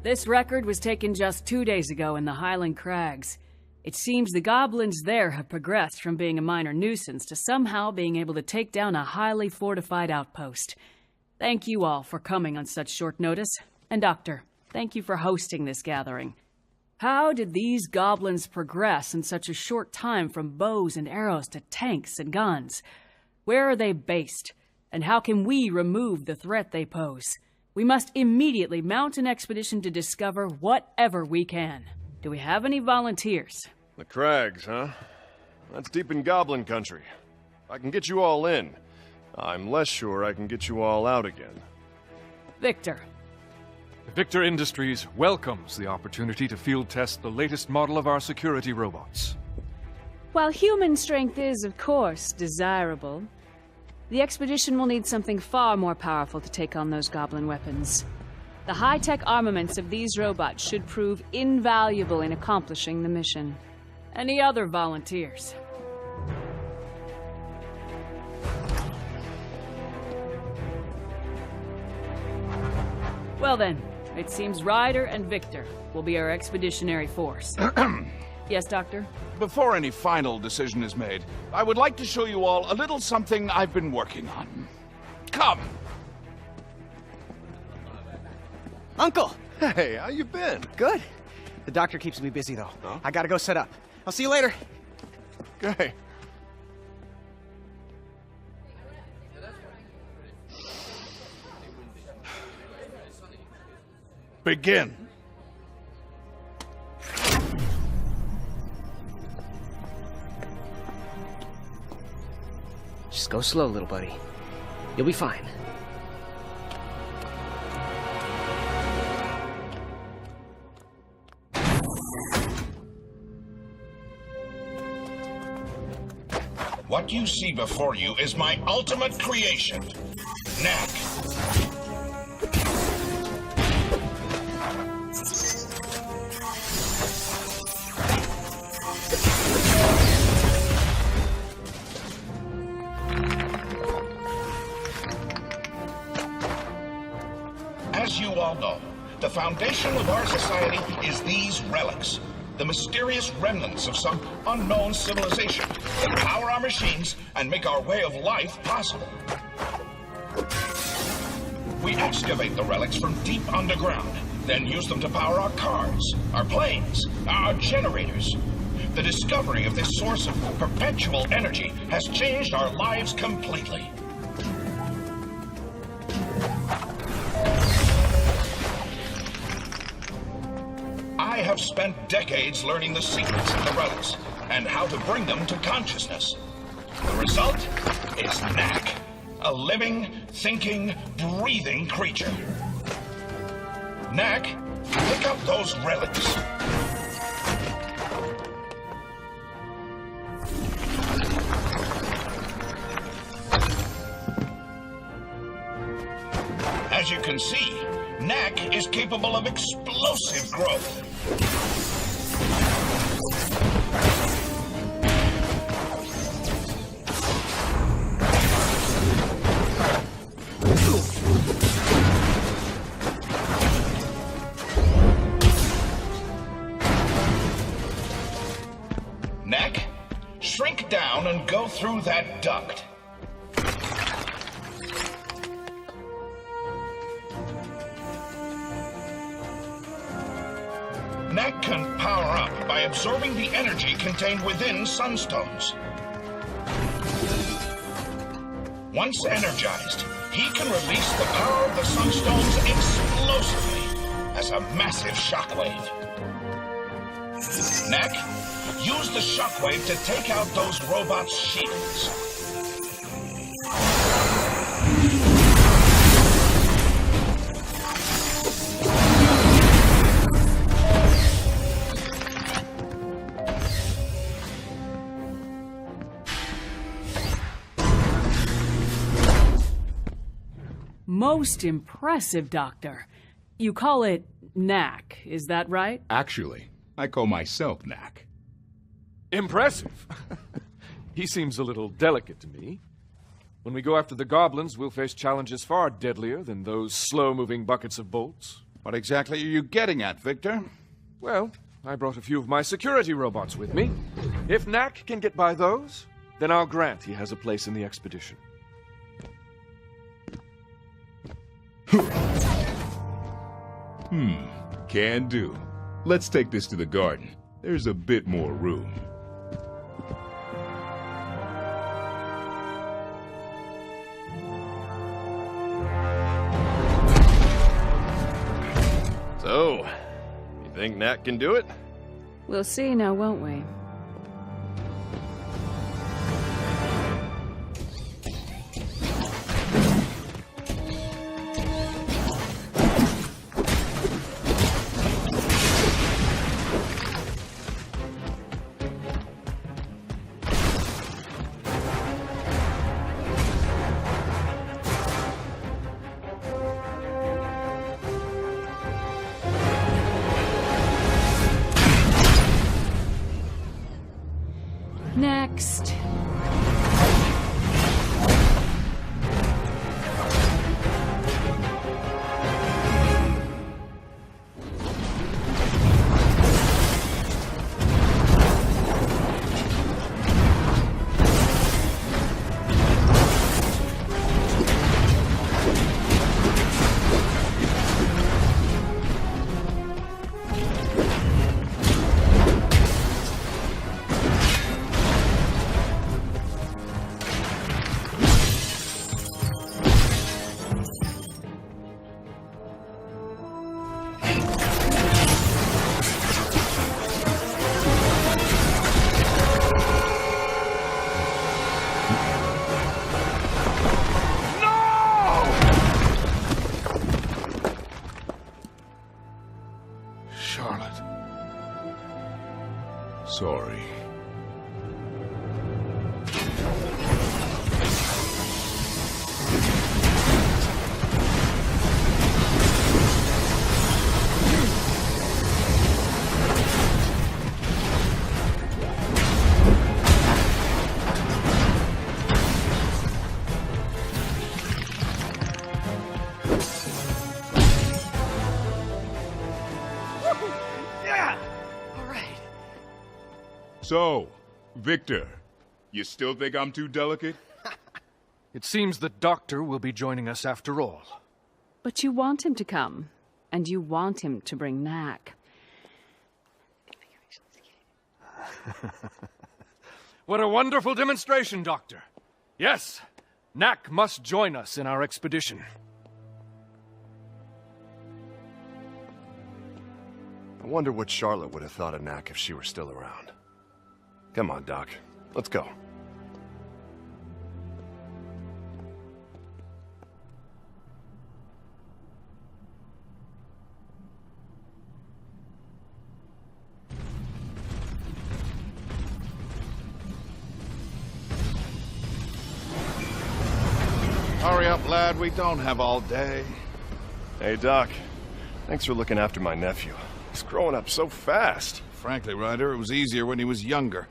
This record was taken just 2 days ago in the Highland Crags. It seems the goblins there have progressed from being a minor nuisance to somehow being able to take down a highly fortified outpost. Thank you all for coming on such short notice. And Doctor, thank you for hosting this gathering. How did these goblins progress in such a short time from bows and arrows to tanks and guns? Where are they based? And how can we remove the threat they pose? We must immediately mount an expedition to discover whatever we can. Do we have any volunteers? The Crags, huh? That's deep in Goblin country. I can get you all in. I'm less sure I can get you all out again. Victor. Victor Industries welcomes the opportunity to field test the latest model of our security robots. While human strength is, of course, desirable, the expedition will need something far more powerful to take on those goblin weapons. The high-tech armaments of these robots should prove invaluable in accomplishing the mission. Any other volunteers? Well then, it seems Ryder and Victor will be our expeditionary force. Yes, Doctor? Before any final decision is made, I would like to show you all a little something I've been working on. Come! Uncle! Hey, how you been? Good. The doctor keeps me busy, though. Huh? I gotta go set up. I'll see you later. Okay. Begin. Just go slow, little buddy. You'll be fine. What you see before you is my ultimate creation, Knack. As you all know, the foundation of our society is these relics. The mysterious remnants of some unknown civilization that power our machines and make our way of life possible. We excavate the relics from deep underground, then use them to power our cars, our planes, our generators. The discovery of this source of perpetual energy has changed our lives completely. I have spent decades learning the secrets of the relics and how to bring them to consciousness. The result is Knack, a living, thinking, breathing creature. Knack, pick up those relics. As you can see, Knack is capable of explosive growth. Knack, shrink down and go through that duct. Knack can power up by absorbing the energy contained within sunstones. Once energized, he can release the power of the sunstones explosively as a massive shockwave. Knack, use the shockwave to take out those robots' shields. Most impressive, Doctor. You call it Knack, is that right? Actually, I call myself Knack. Impressive! He seems a little delicate to me. When we go after the goblins, we'll face challenges far deadlier than those slow-moving buckets of bolts. What exactly are you getting at, Victor? Well, I brought a few of my security robots with me. If Knack can get by those, then I'll grant he has a place in the expedition. Can do. Let's take this to the garden. There's a bit more room. So, you think Knack can do it? We'll see now, won't we? Next. Charlotte. Sorry. So, Victor, you still think I'm too delicate? It seems the doctor will be joining us after all. But you want him to come, and you want him to bring Knack. What a wonderful demonstration, Doctor. Yes, Knack must join us in our expedition. I wonder what Charlotte would have thought of Knack if she were still around. Come on, Doc. Let's go. Hurry up, lad. We don't have all day. Hey, Doc. Thanks for looking after my nephew. He's growing up so fast. Frankly, Ryder, it was easier when he was younger.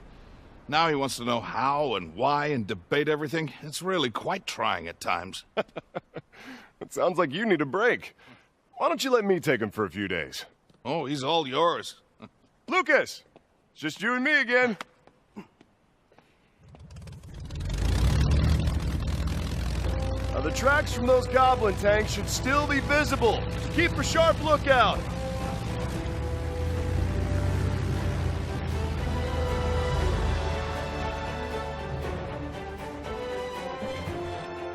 Now he wants to know how and why and debate everything. It's really quite trying at times. It sounds like you need a break. Why don't you let me take him for a few days? Oh, he's all yours. Lucas! It's just you and me again. Now, the tracks from those goblin tanks should still be visible. Keep a sharp lookout.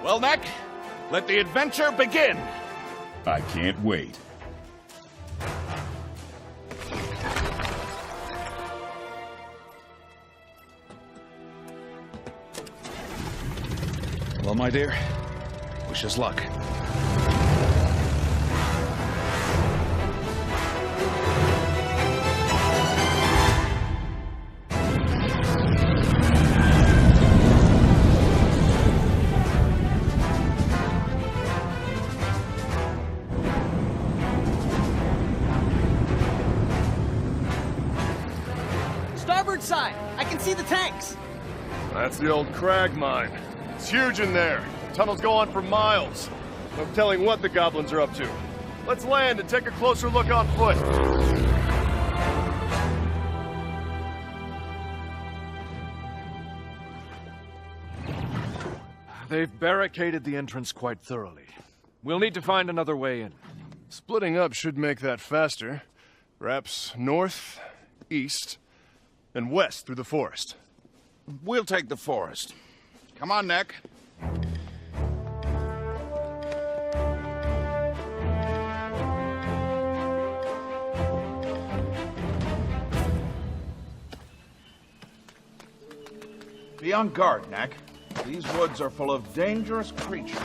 Well, Knack, let the adventure begin. I can't wait. Well, my dear, wish us luck. Starboard side! I can see the tanks! That's the old crag mine. It's huge in there. The tunnels go on for miles. No telling what the goblins are up to. Let's land and take a closer look on foot. They've barricaded the entrance quite thoroughly. We'll need to find another way in. Splitting up should make that faster. Perhaps north, east, and west through the forest. We'll take the forest. Come on, Knack. Be on guard, Knack. These woods are full of dangerous creatures.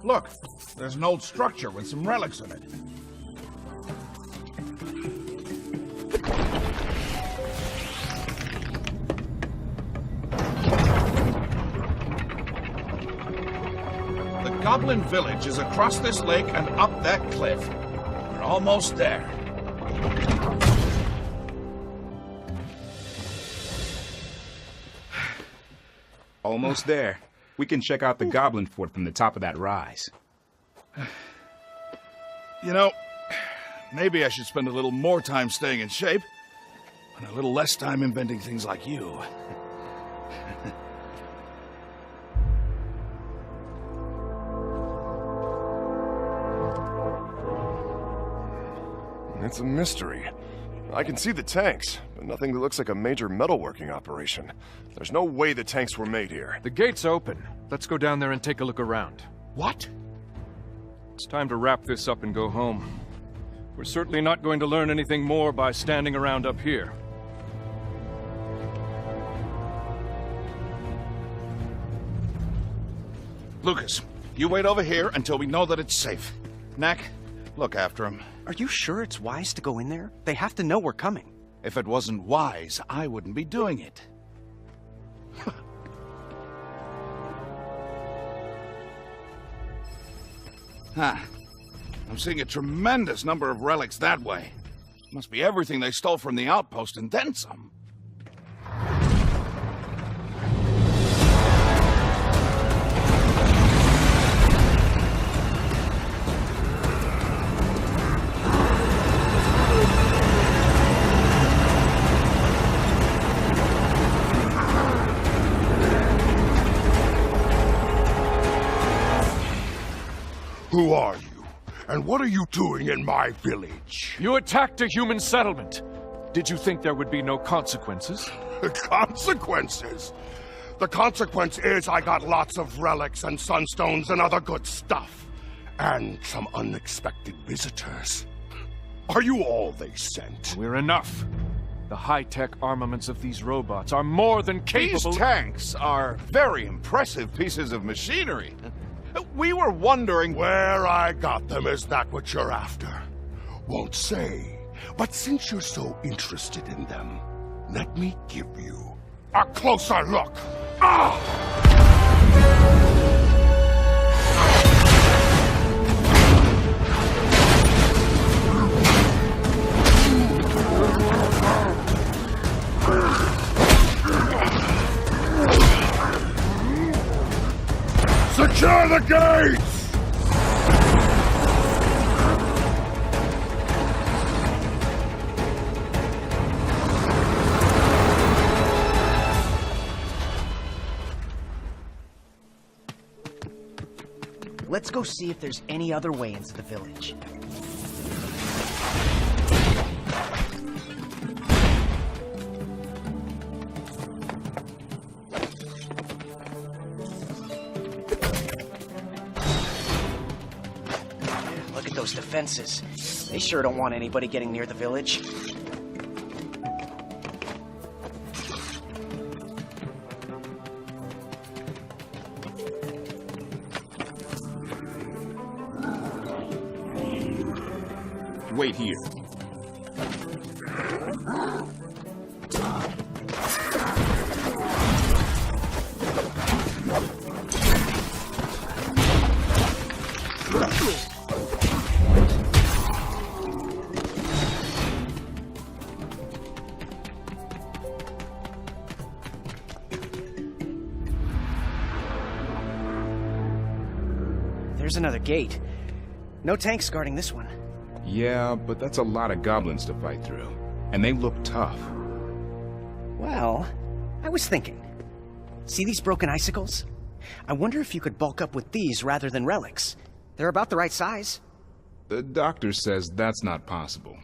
Look, there's an old structure with some relics in it. The Goblin Village is across this lake and up that cliff. We're almost there. Almost there. We can check out the Goblin Fort from the top of that rise. You know, maybe I should spend a little more time staying in shape and a little less time inventing things like you. It's a mystery. I can see the tanks, but nothing that looks like a major metalworking operation. There's no way the tanks were made here. The gate's open. Let's go down there and take a look around. What? It's time to wrap this up and go home. We're certainly not going to learn anything more by standing around up here. Lucas, you wait over here until we know that it's safe. Knack, look after him. Are you sure it's wise to go in there? They have to know we're coming. If it wasn't wise, I wouldn't be doing it. Huh. I'm seeing a tremendous number of relics that way. Must be everything they stole from the outpost and then some. Who are you? And what are you doing in my village? You attacked a human settlement. Did you think there would be no consequences? Consequences? The consequence is I got lots of relics and sunstones and other good stuff. And some unexpected visitors. Are you all they sent? We're enough. The high-tech armaments of these robots are more than capable... These tanks are very impressive pieces of machinery. We were wondering... Where I got them, is that what you're after? Won't say. But since you're so interested in them, let me give you a closer look. Ah! Secure the gates! Let's go see if there's any other way into the village. Look at those defenses. They sure don't want anybody getting near the village. Wait here. There's another gate. No tanks guarding this one. Yeah, but that's a lot of goblins to fight through. And they look tough. Well, I was thinking. See these broken icicles? I wonder if you could bulk up with these rather than relics. They're about the right size. The doctor says that's not possible.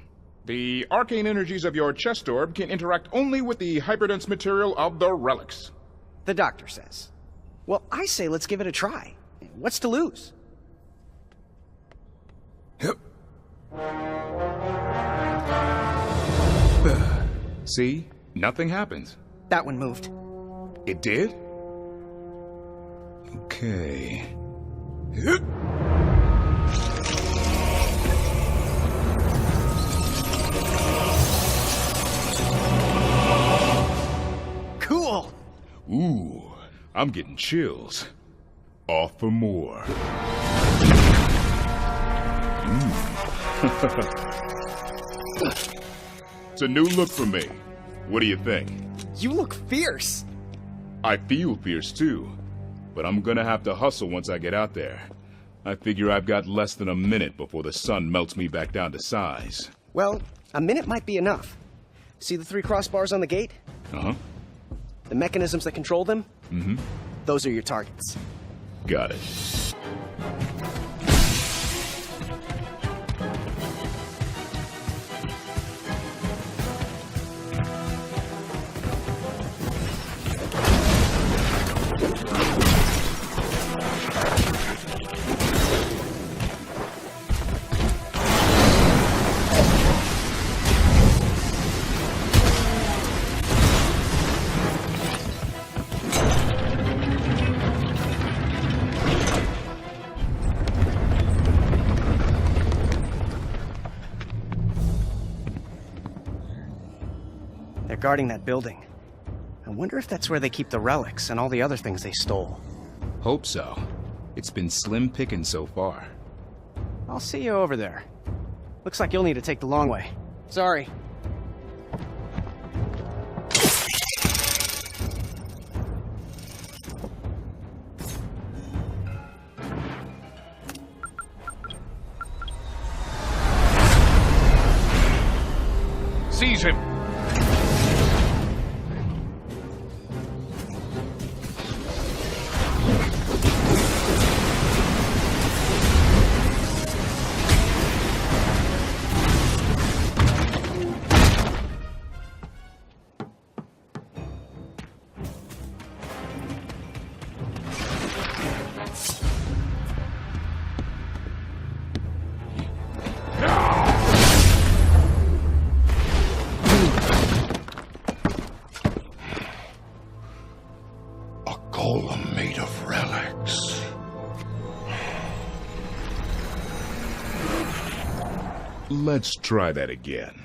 The arcane energies of your chest orb can interact only with the hyperdense material of the relics. The doctor says. Well, I say let's give it a try. What's to lose? See? Nothing happens. That one moved. It did? Okay. Cool! Ooh, I'm getting chills. Off for more. It's a new look for me. What do you think? You look fierce! I feel fierce too, but I'm gonna have to hustle once I get out there. I figure I've got less than a minute before the sun melts me back down to size. Well, a minute might be enough. See the 3 crossbars on the gate? Uh-huh. The mechanisms that control them? Mm-hmm. Those are your targets. Got it. They're guarding that building. I wonder if that's where they keep the relics and all the other things they stole. Hope so. It's been slim picking so far. I'll see you over there. Looks like you'll need to take the long way. Sorry. Seize him! Golem made of relics. Let's try that again.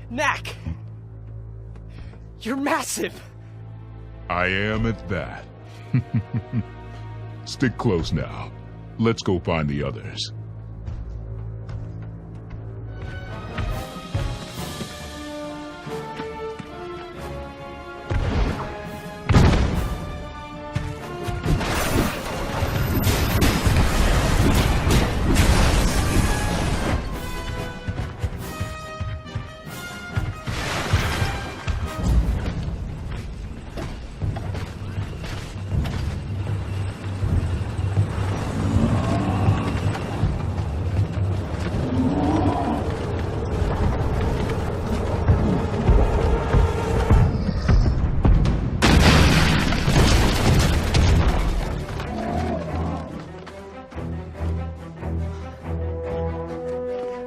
Knack! You're massive! I am at that. Stick close now. Let's go find the others.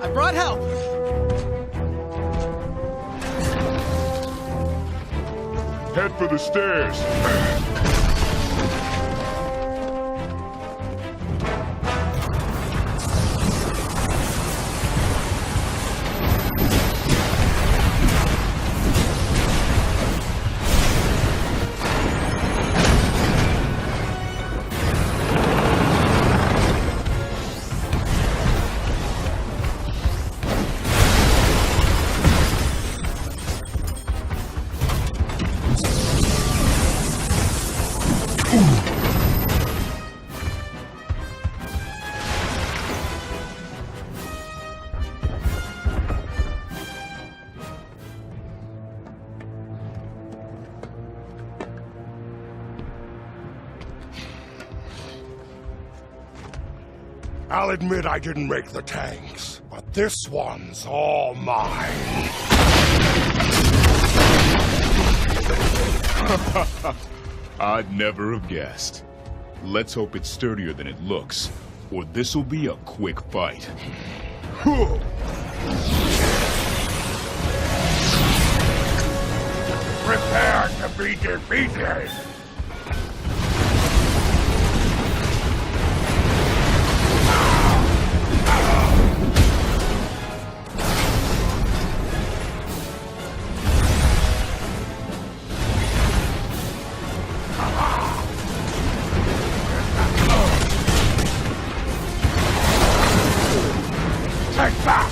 I brought help! Head for the stairs. I'll admit I didn't make the tanks, but this one's all mine. I'd never have guessed. Let's hope it's sturdier than it looks, or this'll be a quick fight. Prepare to be defeated! Take that!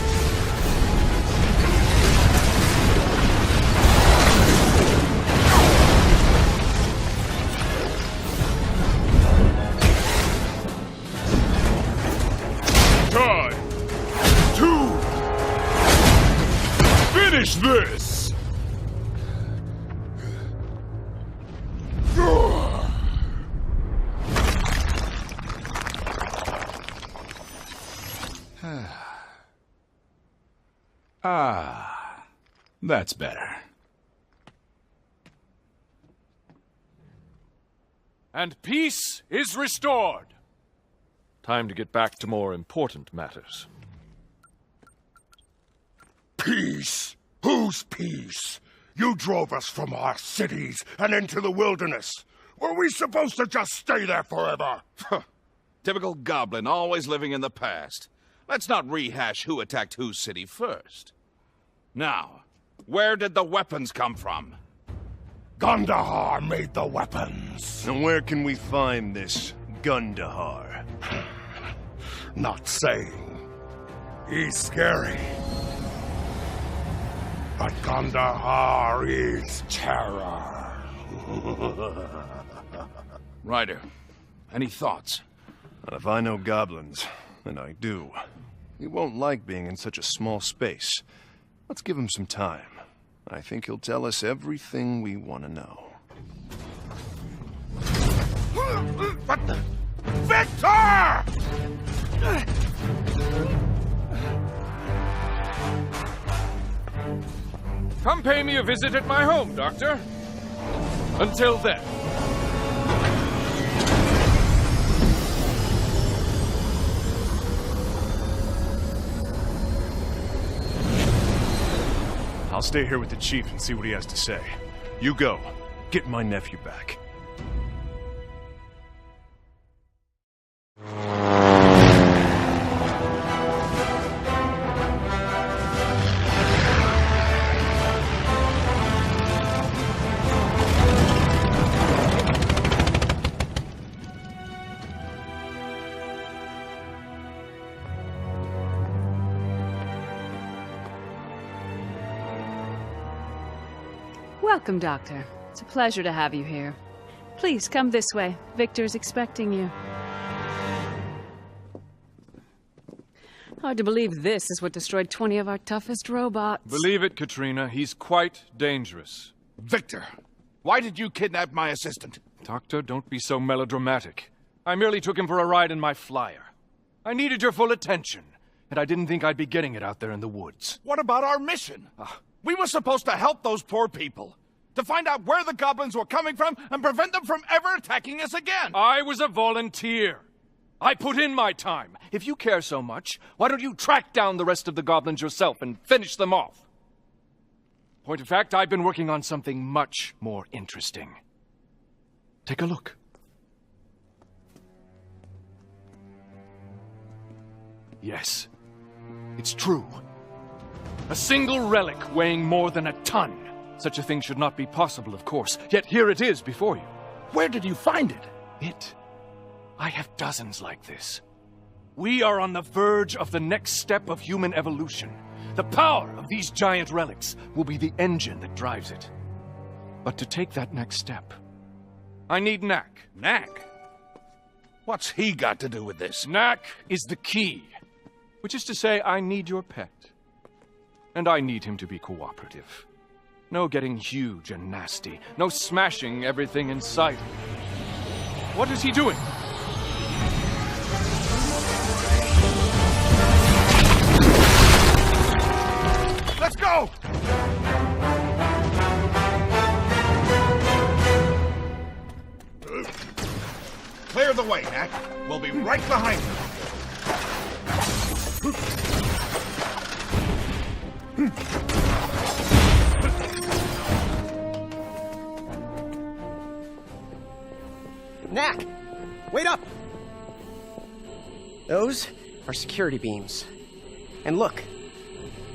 Time to finish this! Ah, that's better. And peace is restored. Time to get back to more important matters. Peace? Whose peace? You drove us from our cities and into the wilderness. Were we supposed to just stay there forever? Typical goblin, always living in the past. Let's not rehash who attacked whose city first. Now, where did the weapons come from? Gundahar made the weapons. And where can we find this Gundahar? Not saying. He's scary. But Gundahar is terror. Ryder, any thoughts? And if I know goblins, and I do, he won't like being in such a small space. Let's give him some time. I think he'll tell us everything we want to know. What the? Victor! Come pay me a visit at my home, Doctor. Until then. I'll stay here with the chief and see what he has to say. You go. Get my nephew back. Welcome, Doctor. It's a pleasure to have you here. Please, come this way. Victor's expecting you. Hard to believe this is what destroyed 20 of our toughest robots. Believe it, Katrina. He's quite dangerous. Victor, why did you kidnap my assistant? Doctor, don't be so melodramatic. I merely took him for a ride in my flyer. I needed your full attention, and I didn't think I'd be getting it out there in the woods. What about our mission? We were supposed to help those poor people. To find out where the goblins were coming from and prevent them from ever attacking us again. I was a volunteer. I put in my time. If you care so much, why don't you track down the rest of the goblins yourself and finish them off? Point of fact, I've been working on something much more interesting. Take a look. Yes, it's true. A single relic weighing more than a ton. Such a thing should not be possible, of course, yet here it is before you. Where did you find it? I have dozens like this. We are on the verge of the next step of human evolution. The power of these giant relics will be the engine that drives it. But to take that next step, I need Knack. Knack? What's he got to do with this? Knack is the key. Which is to say, I need your pet. And I need him to be cooperative. No getting huge and nasty. No smashing everything in sight. What is he doing? Let's go! Clear the way, Knack. We'll be right behind you. Knack! Wait up! Those are security beams. And look,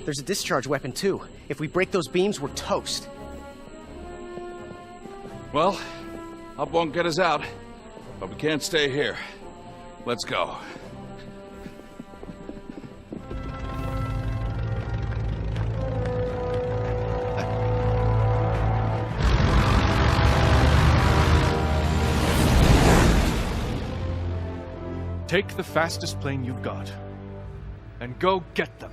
there's a discharge weapon too. If we break those beams, we're toast. Well, up won't get us out, but we can't stay here. Let's go. Take the fastest plane you've got, and go get them.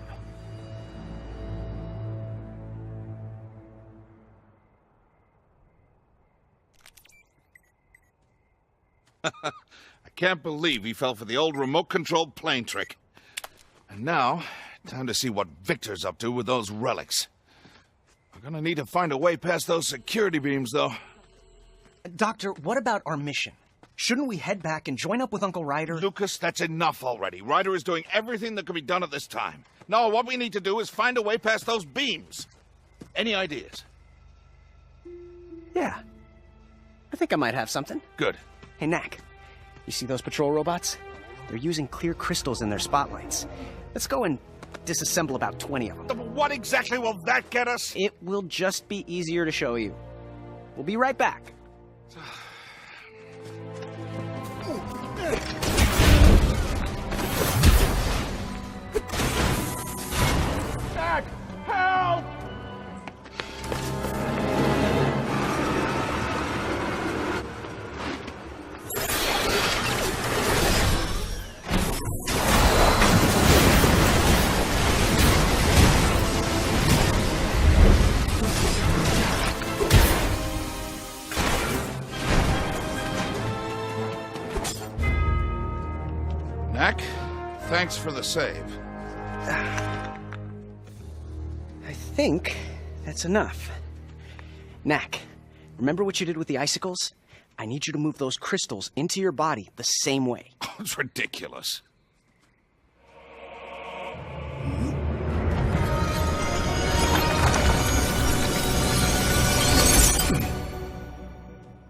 I can't believe he fell for the old remote-controlled plane trick. And now, time to see what Victor's up to with those relics. We're gonna need to find a way past those security beams, though. Doctor, what about our mission? Shouldn't we head back and join up with Uncle Ryder? Lucas, that's enough already. Ryder is doing everything that can be done at this time. No, what we need to do is find a way past those beams. Any ideas? Yeah. I think I might have something. Good. Hey, Knack, you see those patrol robots? They're using clear crystals in their spotlights. Let's go and disassemble about 20 of them. What exactly will that get us? It will just be easier to show you. We'll be right back. Knack, help! Knack, thanks for the save. I think that's enough. Knack, remember what you did with the icicles? I need you to move those crystals into your body the same way. Oh, it's ridiculous.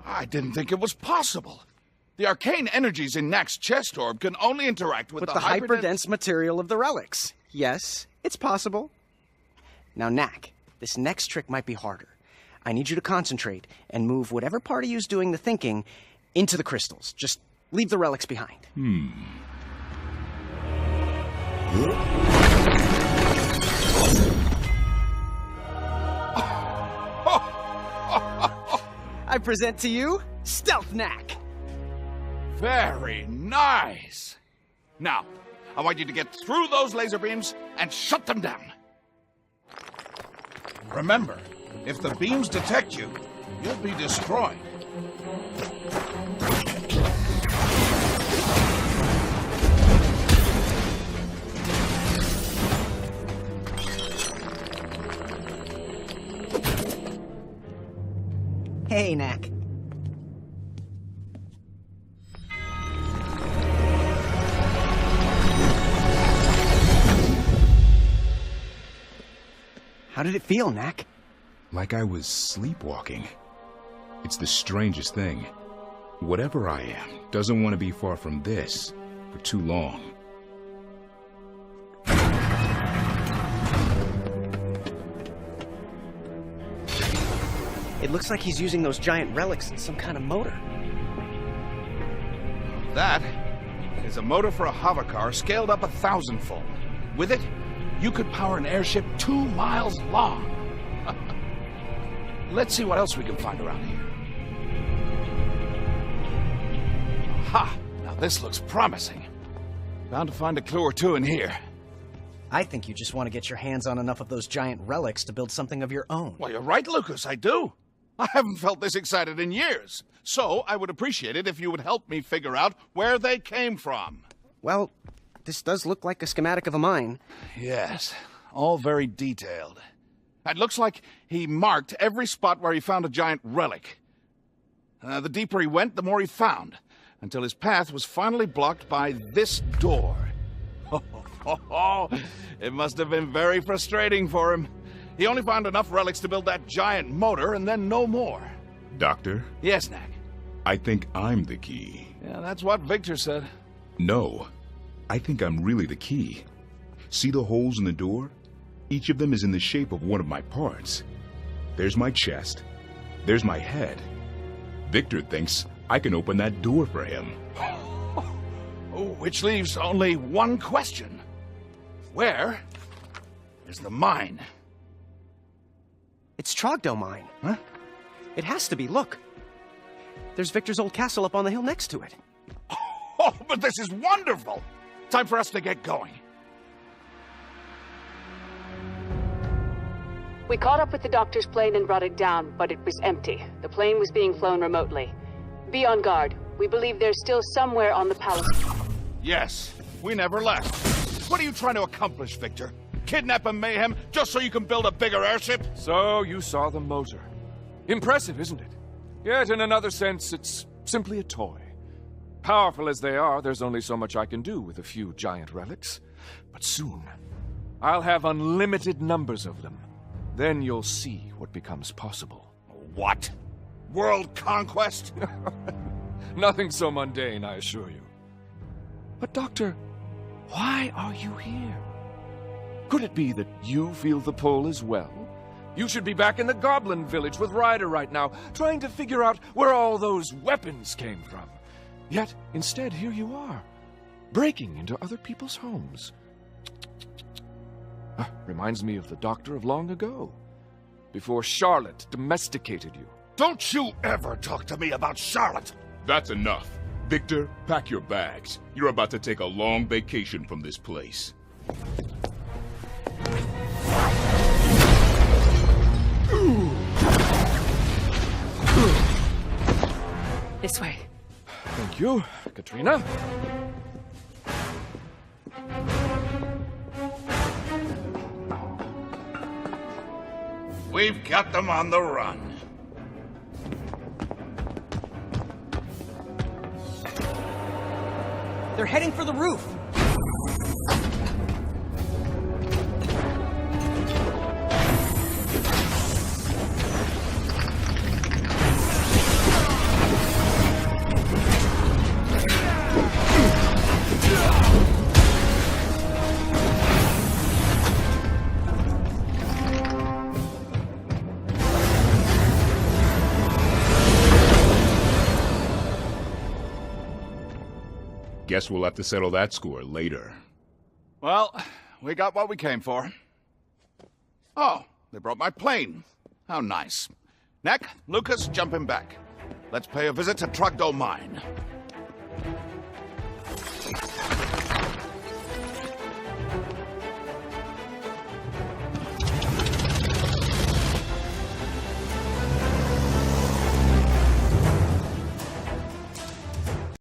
I didn't think it was possible. The arcane energies in Knack's chest orb can only interact with the hyperdense material of the relics. Yes, it's possible. Now, Knack, this next trick might be harder. I need you to concentrate and move whatever part of you's doing the thinking into the crystals. Just leave the relics behind. I present to you, Stealth Knack. Very nice. Now, I want you to get through those laser beams and shut them down. Remember, if the beams detect you, you'll be destroyed. Hey, Knack. How did it feel, Knack? Like I was sleepwalking. It's the strangest thing. Whatever I am doesn't want to be far from this for too long. It looks like he's using those giant relics in some kind of motor. That is a motor for a hovercar scaled up 1,000-fold. With it, you could power an airship 2 miles long. Let's see what else we can find around here. Ha! Now this looks promising. Bound to find a clue or two in here. I think you just want to get your hands on enough of those giant relics to build something of your own. Well, you're right, Lucas, I do. I haven't felt this excited in years. So I would appreciate it if you would help me figure out where they came from. Well, this does look like a schematic of a mine. Yes, all very detailed. It looks like he marked every spot where he found a giant relic. The deeper he went, the more he found, until his path was finally blocked by this door. It must have been very frustrating for him. He only found enough relics to build that giant motor, and then no more. Doctor? Yes, Knack. I think I'm the key. Yeah, that's what Victor said. No. I think I'm really the key. See the holes in the door? Each of them is in the shape of one of my parts. There's my chest. There's my head. Victor thinks I can open that door for him. Which leaves only one question. Where is the mine? It's Trogdor Mine. Huh? It has to be, look. There's Victor's old castle up on the hill next to it. Oh, but this is wonderful! Time for us to get going. We caught up with the doctor's plane and brought it down, but it was empty. The plane was being flown remotely. Be on guard. We believe they're still somewhere on the palace. Yes, we never left. What are you trying to accomplish, Victor? Kidnap and mayhem just so you can build a bigger airship? So you saw the motor. Impressive, isn't it? Yet in another sense, it's simply a toy. Powerful as they are, there's only so much I can do with a few giant relics. But soon, I'll have unlimited numbers of them. Then you'll see what becomes possible. What? World conquest? Nothing so mundane, I assure you. But Doctor, why are you here? Could it be that you feel the pull as well? You should be back in the Goblin Village with Ryder right now, trying to figure out where all those weapons came from. Yet, instead, here you are, breaking into other people's homes. Reminds me of the Doctor of long ago, before Charlotte domesticated you. Don't you ever talk to me about Charlotte! That's enough. Victor, pack your bags. You're about to take a long vacation from this place. This way. Thank you, Katrina. We've got them on the run. They're heading for the roof. Guess we'll have to settle that score later. Well, we got what we came for. Oh, they brought my plane. How nice. Knack, Lucas, jump him back. Let's pay a visit to Trogdor Mine.